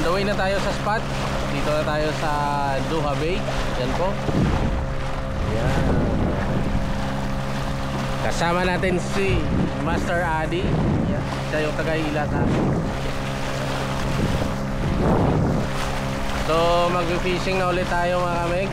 on the way na tayo sa spot. Dito na tayo sa Duha Bay. Yan po. Yan. Kasama natin si Master Adi. Yan. Siya yung taga-ila sa akin. So mag-fishing na ulit tayo mga kamig.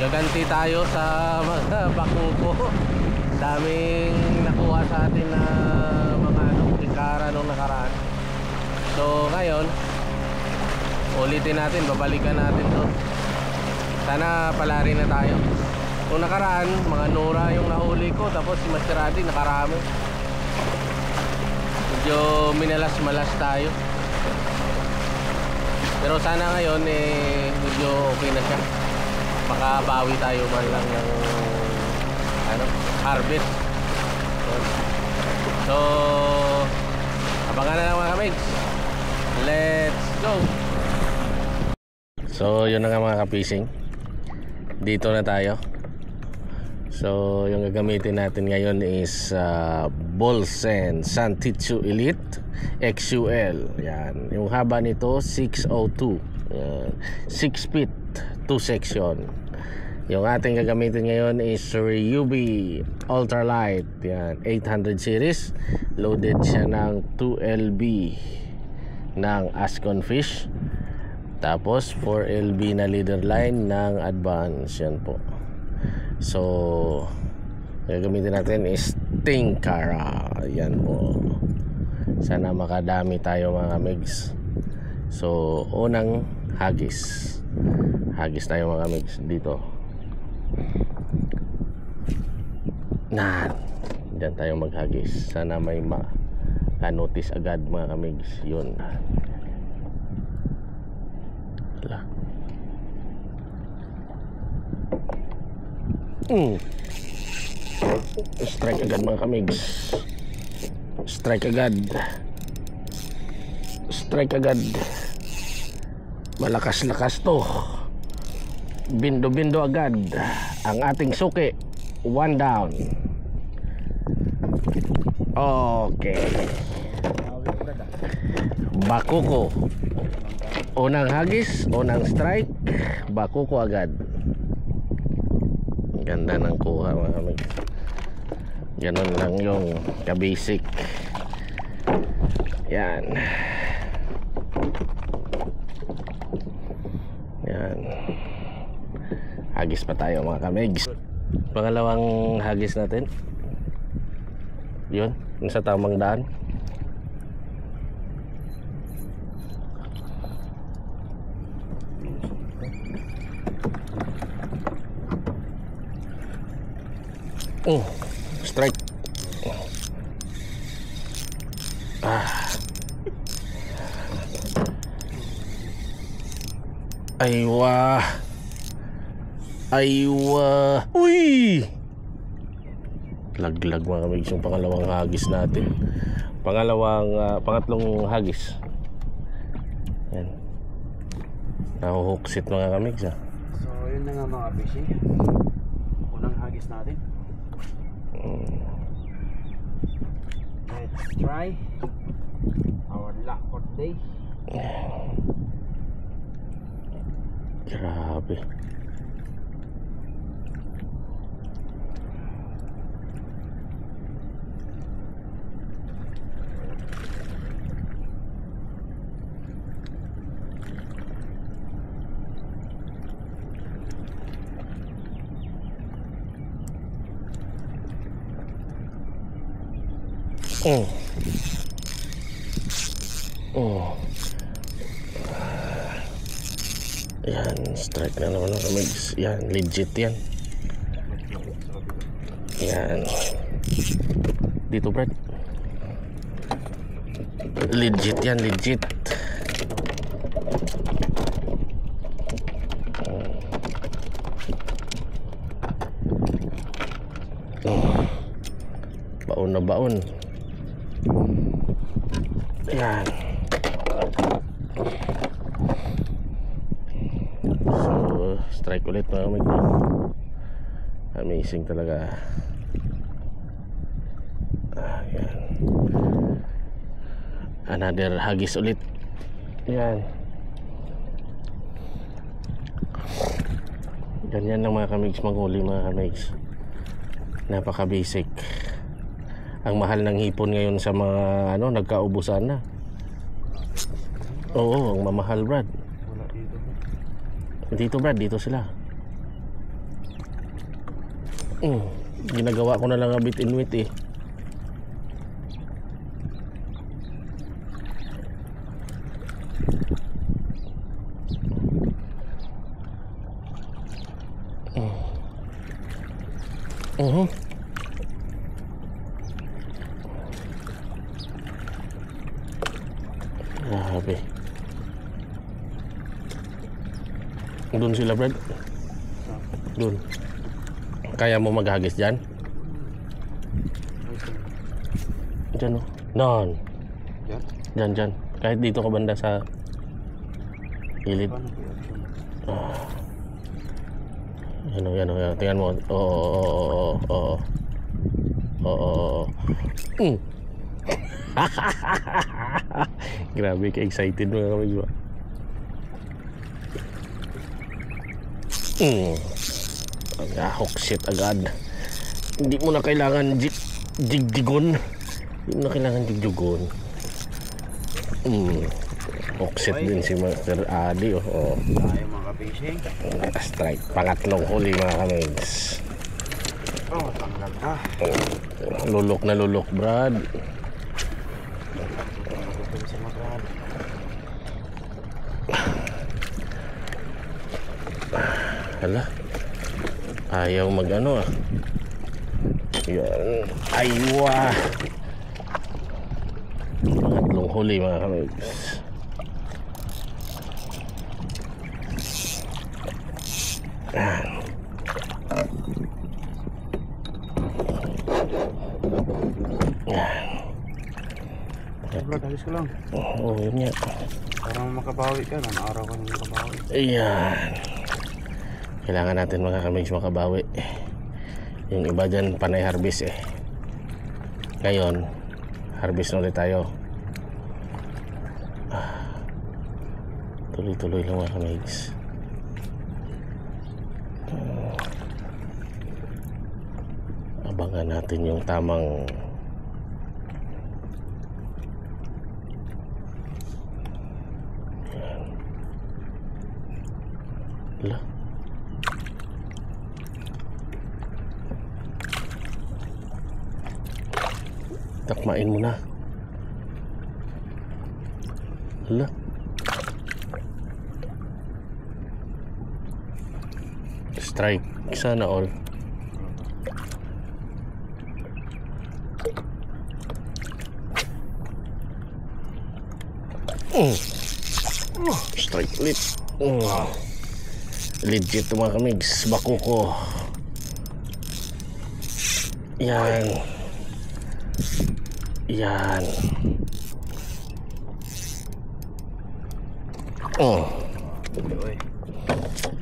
Gaganti tayo sa mga bakuko. Daming nakuha sa atin na mga ikara nung nakaraan. So ngayon ulitin natin, babalikan natin to. Sana palari na tayo. Kung nakaraan, mga nura yung nahuli ko. Tapos si Master Adi nakarami. Medyo minalas-malas tayo. Pero sana ngayon medyo okay na siya. Makabawi tayo man lang ng harvest. So abangan na lang mga kamigs. Let's go. So yun na nga mga kapising. Dito na tayo. So yung gagamitin natin ngayon is Bolsen Santitsu Elite XUL. Yan. Yung haba nito 602. Yan. 6 feet 2 section. Yung ating gagamitin ngayon is Ryubi Ultralight. Yan. 800 series. Loaded siya ng 2LB ng Ascon Fish. Tapos 4LB na leader line ng Advance. Yan po. So gagamitin natin is Tinkara. Yan po. Sana makadami tayo mga migs. So unang hagis. Hagis tayo mga migs dito. Nan. Diyan tayo maghagis. Sana may ka-notice agad mga migs. Yun. Wala. Strike agad mga kamigs. Strike agad. Strike agad. Malakas-lakas to. Bindo-bindo agad. Ang ating suki. 1 down. Okay. Bakuko. Unang hagis, unang strike. Bakuko agad. Ganda ng kuha mga kamigs. Ganun lang yung ka-basic. Yan. Yan. Hagis pa tayo mga kamigs. Pangalawang hagis natin. Yun, yung sa tamang daan. Strike. Aywa. Aywa. Uy! Laglag mga kamigs yung pangalawang hagis natin. Pangatlong hagis. Yan. Nahuhuksit mga kamigs ha. So yun na nga mga fishing. Unang hagis natin. Let's try our luck for today. Grabe. Yan, strike na naman ang kamigs. Yan, legit yan. Yan. Dito Brad. Legit yan, legit. Baon na baon. Yan. So strike ulit mga kamig. Amazing talaga. Yan. Another hagis ulit. Yan. Ganyan lang mga kamigs maghuli mga kamigs. Napaka basic. Ang mahal ng hipon ngayon sa mga ano, nagkaubusan na. Oo, ang mamahal Brad. Wala dito. Dito Brad, dito sila. Ginagawa ko na lang a bit in wit eh. Grabe. Doon sila Brad. Doon. Kaya mo maghagis dyan? Dyan o. Non. Yan? Dyan, dyan. Kahit dito ka banda sa gilid. Paano po action? Yan o, yan o, yan. Tingnan mo. Oo. Grabe ka excited mga kamig ba? Hook shit agad. Hindi mo na kailangan jigjigon. Hindi mo na kailangan jigjugon. Hook shit din si Master Adi. Oh. Tayo mga ka-fishing. Strike. Pangatlong huli mga kamigs. Oh, tanggal ka. Lulok na lulok Brad. Gutom sa magrad. Hala. Ayaw mag-ano ah. Yan. Aywa. Pangatlong huli mga kamigs. Brad, alis ko lang. Oo, yun nga. Para makabawi ka. Nang araw ka nang makabawi. Ayan. Kailangan natin mga kamigs makabawi. Yung iba dyan panay harvest eh. Ngayon harvest na ulit tayo. Tuloy-tuloy lang mga kamigs. Abangan natin yung tamang Hala. Takmain mo na. Hala. Strike. Sana all. Strike ulit. Legit to mga kamigs. Bakuko. Yan. Yan.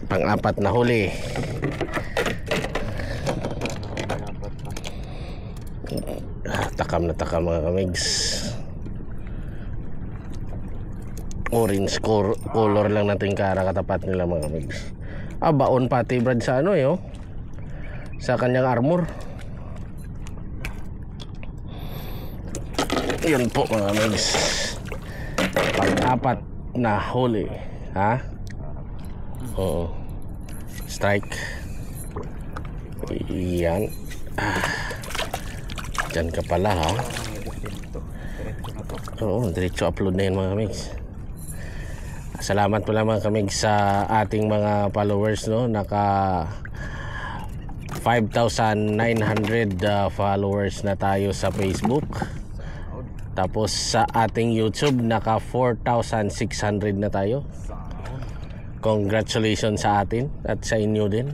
Pang-apat na huli. Takam na takam mga kamigs. Orange color lang natin kara katapat nila mga kamigs. Baon pati Brad sa ano eh, oh. Sa kanyang armor. Yun po mga kamigs. Pang-apat na huli. Ha? Oo. Strike. Yan. Diyan ka pala ha. Oo, diretso upload na yun mga kamigs. Salamat pala mga kamigs sa ating mga followers, no. Naka 5,900 followers na tayo sa Facebook. Tapos sa ating YouTube naka 4,600 na tayo. Congratulations sa atin at sa inyo din.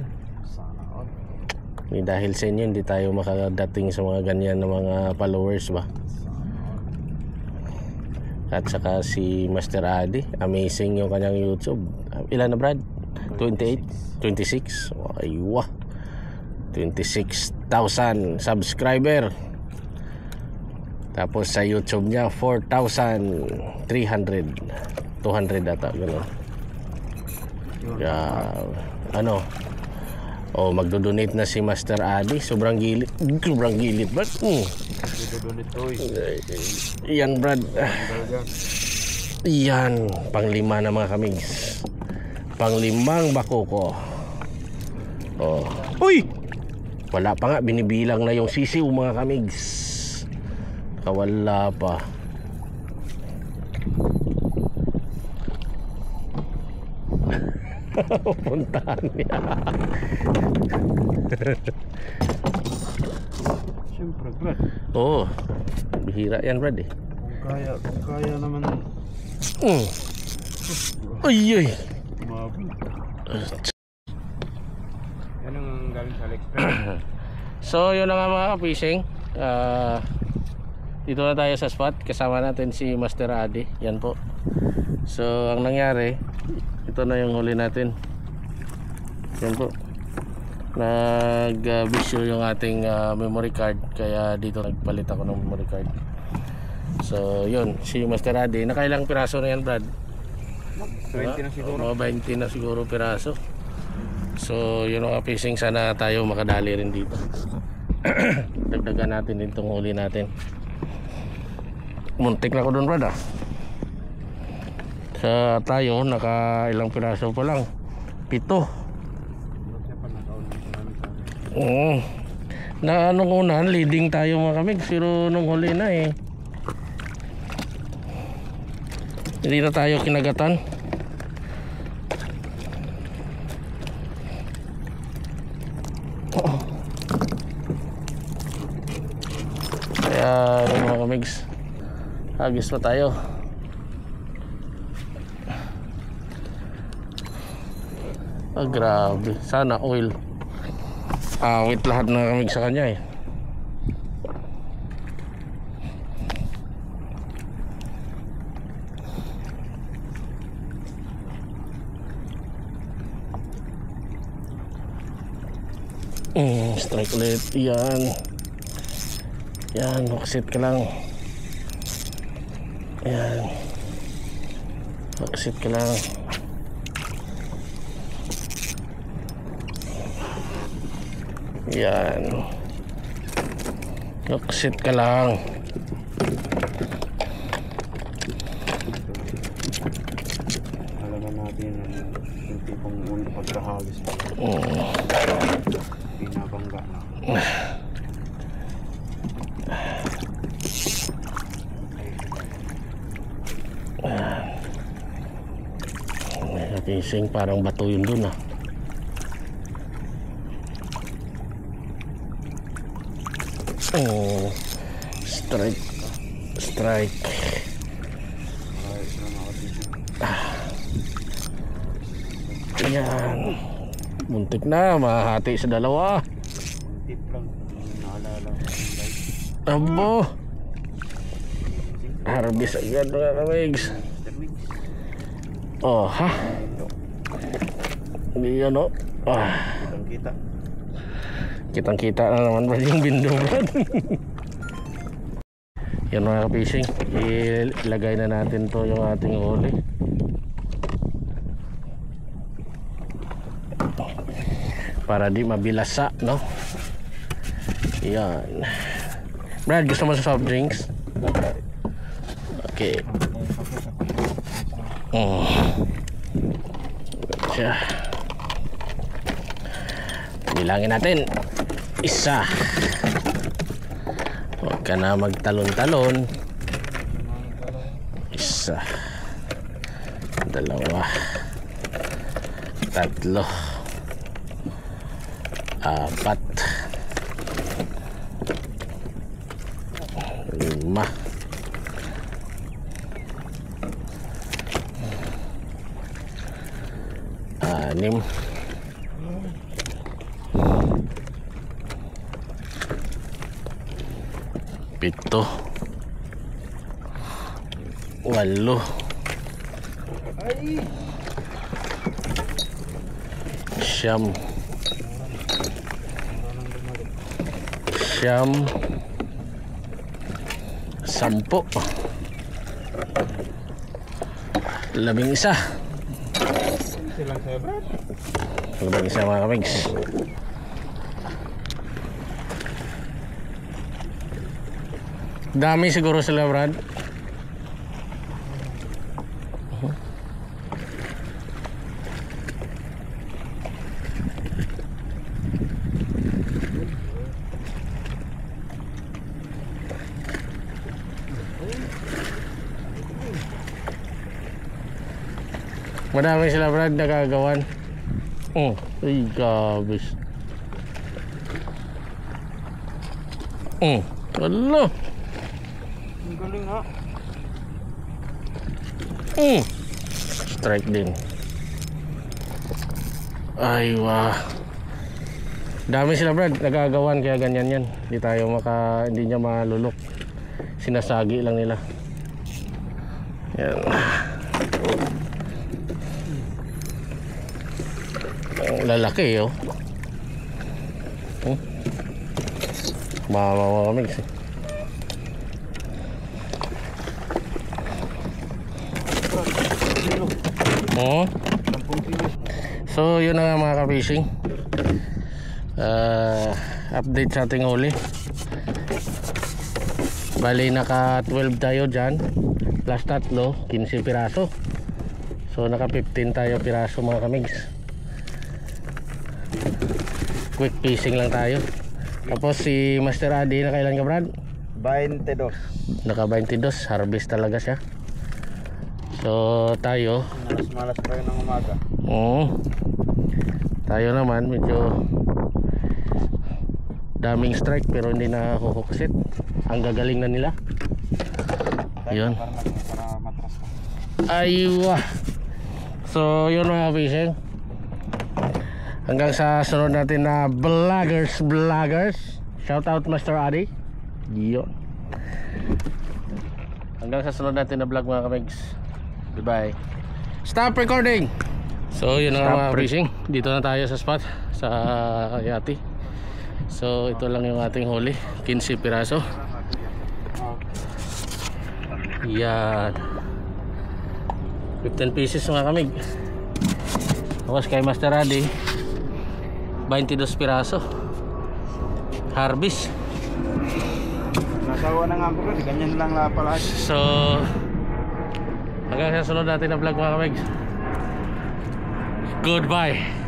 Dahil sa inyo hindi tayo makadating sa mga ganyan na mga followers ba. At saka si Master Adi, amazing yung kanyang YouTube. Ilan na Brad? 28? 26? Aywa. 26,000 subscriber. Tapos sa YouTube niya 4,300, 200 ata gano'n. Ano, magdo-donate na si Master Adi. Sobrang gilit Brad. Yan Brad. Yan, panglima na mga kamigs. Panglimang bakoko. Uy! Wala pa nga, binibilang na yung sisiw mga kamigs. Kawala pa. Puntahan niya. Siyempre Brad. Oo, bihira yan Brad eh. Kung kaya naman. Ay. Yan ang galing sa AliExpress. So yun na nga mga fishing. Dito na tayo sa spot. Kasama natin si Master Adi. Yan po. So ang nangyari, ito na yung huli natin. Yan po. Nag-bisyo yung ating memory card. Kaya dito nagpalit ako ng memory card. So yun, si Master Adi. Nakailang piraso na yan Brad? 20 na siguro. Mga 20 na siguro piraso. So yun mga fishing, sana tayo makadali rin dito. Dagdagan natin din itong huli natin. Muntik na ko doon Brad Sa tayo naka ilang piraso pa lang, 7. Na anong unahan, leading tayo mga kamig. Pero nung huli na hindi na tayo kinagatan. Kaya mga kamigs, hagis pa tayo. Grabe, sana oil. Awit lahat na kamig sa kanya strike ulit. Yan, maksit ka lang. Yan, maksit ka lang. Yan, maksit ka lang. Alaman natin yung tipong pagkahagis pa. Pinabangga na. Fishing, parang bato yun dun strike. Yan, muntik na mahati sa dalawa. Tip lang, naalala ko. Abo, harbis agad mga kamigs. Ha? Hindi yan Kitang-kita na naman ba yung window Brad? Yan mga fishing, ilagay na natin to yung ating huli. Para di mabilasa, no? Yan. Brad, gusto mo sa soft drinks? Okay. Siya. Bilangin natin. 1. Huwag ka na magtalon-talon. 1, 2, 3, 4, 5, 6, 7, 8, 9, 10, 10. 11. Silang 7. 11 mga kamigs. Dami siguro sila, Brad. Madami sila, Brad, nagagawan. Ay, gabis. Wala. Ang galing ha. Strike din. Ay, wah. Dami sila, Brad, nagagawan, kaya ganyan yan. Hindi niya malulok. Sinasagi lang nila. Yan. Ang lalaki, oh. Mama mix eh. So yun na nga mga ka-fishing. Update sa ating huli. Bali naka 12 tayo dyan, plus 3, 15 piraso. So naka 15 tayo piraso mga kamigs. Quick fishing lang tayo. Tapos si Master Adi, nakailan ka, Brad? 22. Naka 22, harvest talaga siya. So tayo, Malas pa yun ng umaga. tayo naman medyo daming strike pero hindi na hukuksit. Ang gagaling na nila. Yun. Para matras ka. Aywa. So yun mga fishing. Hanggang sa sunod natin na vloggers. Shout out Master Adi. Yun. Hanggang sa sunod natin na vlog mga kamigs. Goodbye. Stop recording. So yun na mga fishing. Dito na tayo sa spot sa Yati. So ito lang yung ating huli, 15 piraso. Yan, 15 pieces mga kamig. Tapos kay Master Adi 22 piraso harvest. Nasawa na nga ako kasi ganyan lang na pala. So hanggang sa sunod natin na vlog mga kamig. Goodbye.